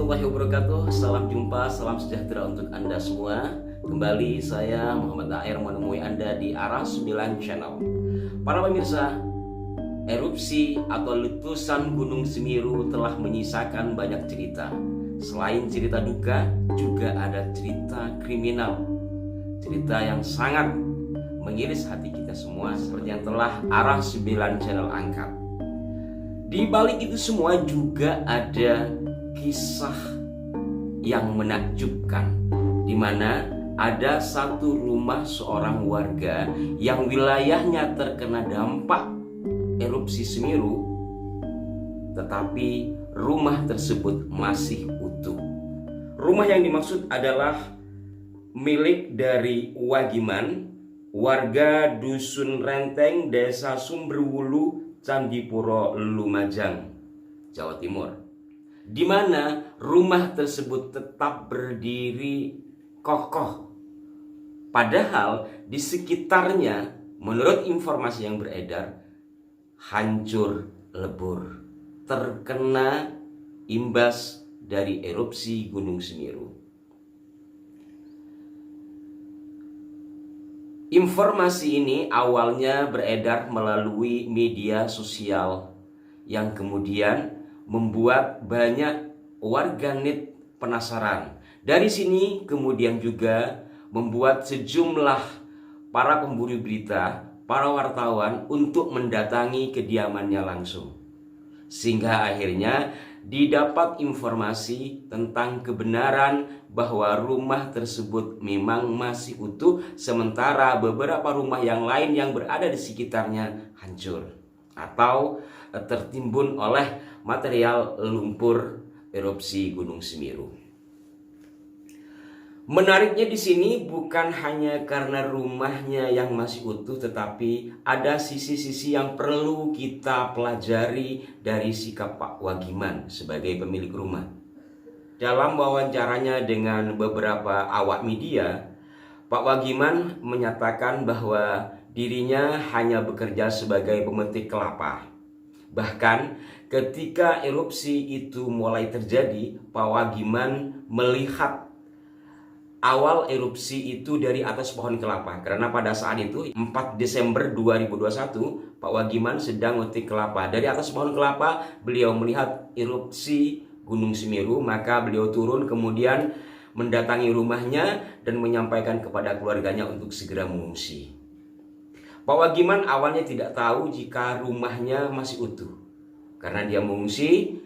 warahmatullahi wabarakatuh. Salam jumpa, salam sejahtera untuk Anda semua. Kembali saya Muhammad Air menemui Anda di Arah 9 Channel. Para pemirsa, erupsi atau letusan Gunung Semeru telah menyisakan banyak cerita. Selain cerita duka, juga ada cerita kriminal. Cerita yang sangat mengiris hati kita semua, seperti yang telah Arah 9 Channel angkat. Di balik itu semua juga ada kisah yang menakjubkan, di mana ada satu rumah seorang warga yang wilayahnya terkena dampak erupsi Semeru, tetapi rumah tersebut masih utuh. Rumah yang dimaksud adalah milik dari Wagiman, warga Dusun Renteng, Desa Sumberwulu, Candipuro, Lumajang, Jawa Timur, di mana rumah tersebut tetap berdiri kokoh. Padahal di sekitarnya, menurut informasi yang beredar, hancur lebur, terkena imbas dari erupsi Gunung Semeru. Informasi ini awalnya beredar melalui media sosial yang kemudian membuat banyak warganet penasaran. Dari sini kemudian juga membuat sejumlah para pemburu berita, para wartawan untuk mendatangi kediamannya langsung. Sehingga akhirnya didapat informasi tentang kebenaran bahwa rumah tersebut memang masih utuh, sementara beberapa rumah yang lain yang berada di sekitarnya hancur atau tertimbun oleh material lumpur erupsi Gunung Semeru. Menariknya di sini bukan hanya karena rumahnya yang masih utuh, tetapi ada sisi-sisi yang perlu kita pelajari dari sikap Pak Wagiman sebagai pemilik rumah. Dalam wawancaranya dengan beberapa awak media, Pak Wagiman menyatakan bahwa dirinya hanya bekerja sebagai pemetik kelapa. Bahkan ketika erupsi itu mulai terjadi, Pak Wagiman melihat awal erupsi itu dari atas pohon kelapa. Karena pada saat itu 4 Desember 2021, Pak Wagiman sedang memetik kelapa. Dari atas pohon kelapa beliau melihat erupsi Gunung Semeru, maka beliau turun kemudian mendatangi rumahnya dan menyampaikan kepada keluarganya untuk segera mengungsi. Pak Wagiman awalnya tidak tahu jika rumahnya masih utuh karena dia mengungsi.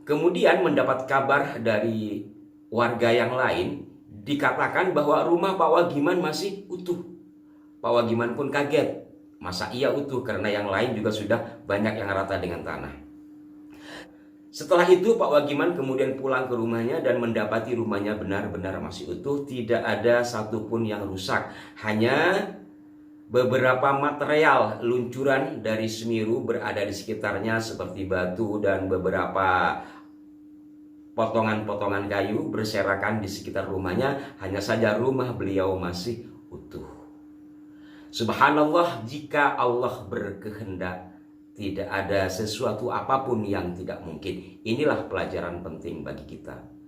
Kemudian mendapat kabar dari warga yang lain, dikatakan bahwa rumah Pak Wagiman masih utuh. Pak Wagiman pun kaget. Masa iya utuh? Karena yang lain juga sudah banyak yang rata dengan tanah. Setelah itu Pak Wagiman kemudian pulang ke rumahnya dan mendapati rumahnya benar-benar masih utuh. Tidak ada satupun yang rusak. Hanya beberapa material luncuran dari Semeru berada di sekitarnya seperti batu dan beberapa potongan-potongan kayu berserakan di sekitar rumahnya. Hanya saja rumah beliau masih utuh. Subhanallah, jika Allah berkehendak, tidak ada sesuatu apapun yang tidak mungkin. Inilah pelajaran penting bagi kita.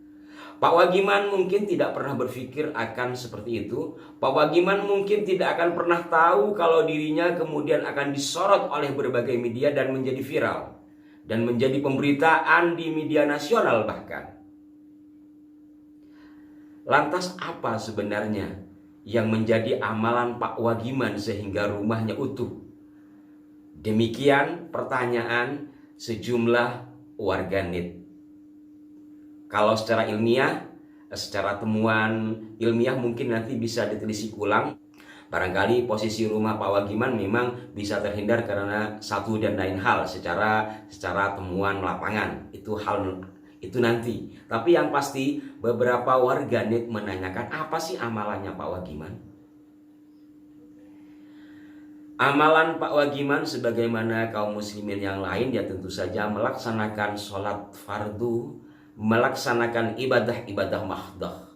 Pak Wagiman mungkin tidak pernah berpikir akan seperti itu. Pak Wagiman mungkin tidak akan pernah tahu kalau dirinya kemudian akan disorot oleh berbagai media dan menjadi viral dan menjadi pemberitaan di media nasional bahkan. Lantas apa sebenarnya yang menjadi amalan Pak Wagiman sehingga rumahnya utuh? Demikian pertanyaan sejumlah warganet. Kalau secara ilmiah, secara temuan ilmiah mungkin nanti bisa ditelisik ulang. Barangkali posisi rumah Pak Wagiman memang bisa terhindar karena satu dan lain hal secara temuan lapangan. Itu nanti. Tapi yang pasti beberapa warganet menanyakan apa sih amalannya Pak Wagiman? Amalan Pak Wagiman sebagaimana kaum muslimin yang lain, dia tentu saja melaksanakan sholat fardu, melaksanakan ibadah-ibadah mahdoh.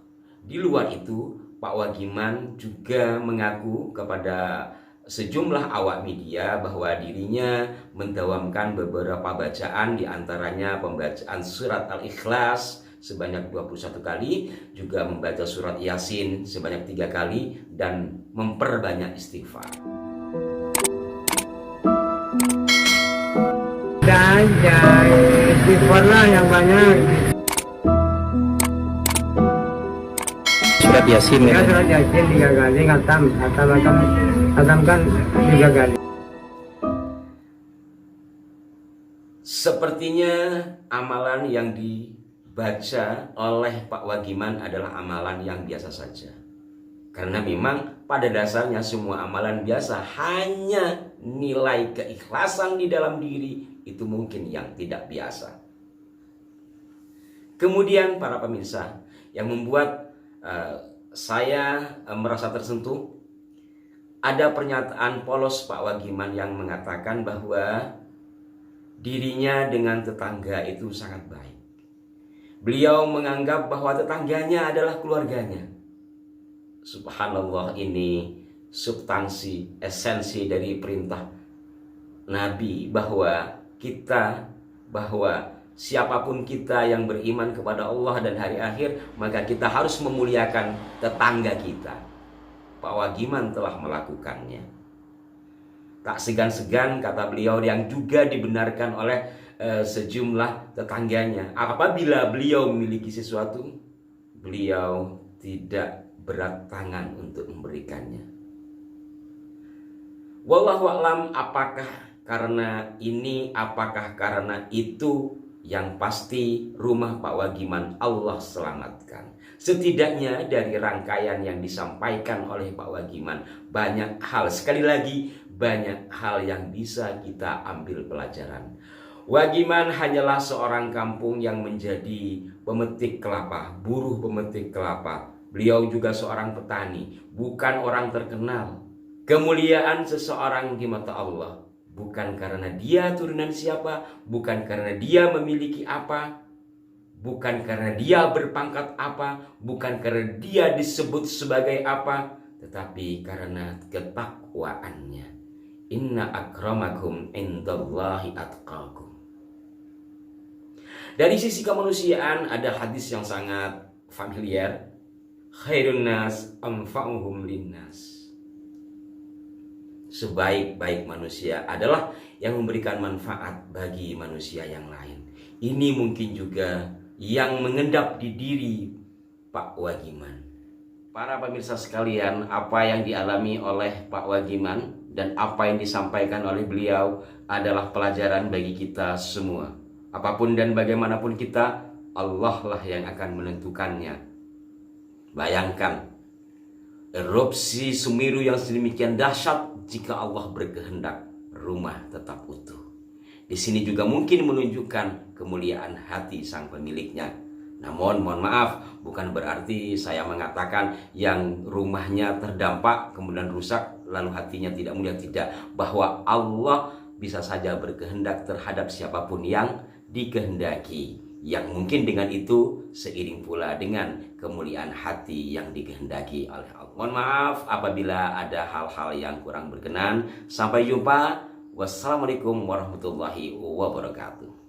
Di luar itu Pak Wagiman juga mengaku kepada sejumlah awak media bahwa dirinya mendawamkan beberapa bacaan, diantaranya pembacaan surat Al-Ikhlas sebanyak 21 kali, juga membaca surat Yasin sebanyak 3 kali, dan memperbanyak istighfar. Dan istighfarlah yang banyak. Surat Yasin Ya, surat Yasin 3 kali, khatamkan 3 kali. Sepertinya amalan yang dibaca oleh Pak Wagiman adalah amalan yang biasa saja. Karena memang pada dasarnya semua amalan biasa, hanya nilai keikhlasan di dalam diri itu mungkin yang tidak biasa. Kemudian para pemirsa, yang membuat saya merasa tersentuh, ada pernyataan polos Pak Wagiman yang mengatakan bahwa dirinya dengan tetangga itu sangat baik. Beliau menganggap bahwa tetangganya adalah keluarganya. Subhanallah, ini substansi, esensi dari perintah Nabi bahwa siapapun kita yang beriman kepada Allah dan hari akhir, maka kita harus memuliakan tetangga kita. Pak Wagiman telah melakukannya. Tak segan-segan, kata beliau, yang juga dibenarkan oleh sejumlah tetangganya. Apabila beliau memiliki sesuatu, beliau tidak berat tangan untuk memberikannya. Wallahu a'lam, apakah karena ini, apakah karena itu, yang pasti rumah Pak Wagiman Allah selamatkan. Setidaknya dari rangkaian yang disampaikan oleh Pak Wagiman, banyak hal, sekali lagi banyak hal yang bisa kita ambil pelajaran. Wagiman hanyalah seorang kampung yang menjadi pemetik kelapa, buruh pemetik kelapa. Beliau juga seorang petani, bukan orang terkenal. Kemuliaan seseorang di mata Allah bukan karena dia turunan siapa, bukan karena dia memiliki apa, bukan karena dia berpangkat apa, bukan karena dia disebut sebagai apa, tetapi karena ketakwaannya. Inna akramakum indallahi atqakum. Dari sisi kemanusiaan ada hadis yang sangat familiar. Khairun nas anfa'uhum linnas. Sebaik-baik manusia adalah yang memberikan manfaat bagi manusia yang lain. Ini mungkin juga yang mengendap di diri Pak Wagiman. Para pemirsa sekalian, apa yang dialami oleh Pak Wagiman dan apa yang disampaikan oleh beliau adalah pelajaran bagi kita semua. Apapun dan bagaimanapun kita, Allah lah yang akan menentukannya. Bayangkan erupsi Semeru yang sedemikian dahsyat, jika Allah berkehendak rumah tetap utuh. Di sini juga mungkin menunjukkan kemuliaan hati sang pemiliknya. Namun mohon maaf, bukan berarti saya mengatakan yang rumahnya terdampak kemudian rusak lalu hatinya tidak mulia. Tidak, bahwa Allah bisa saja berkehendak terhadap siapapun yang dikehendaki, yang mungkin dengan itu seiring pula dengan kemuliaan hati yang dikehendaki oleh Allah. Mohon maaf apabila ada hal-hal yang kurang berkenan. Sampai jumpa. Wassalamualaikum warahmatullahi wabarakatuh.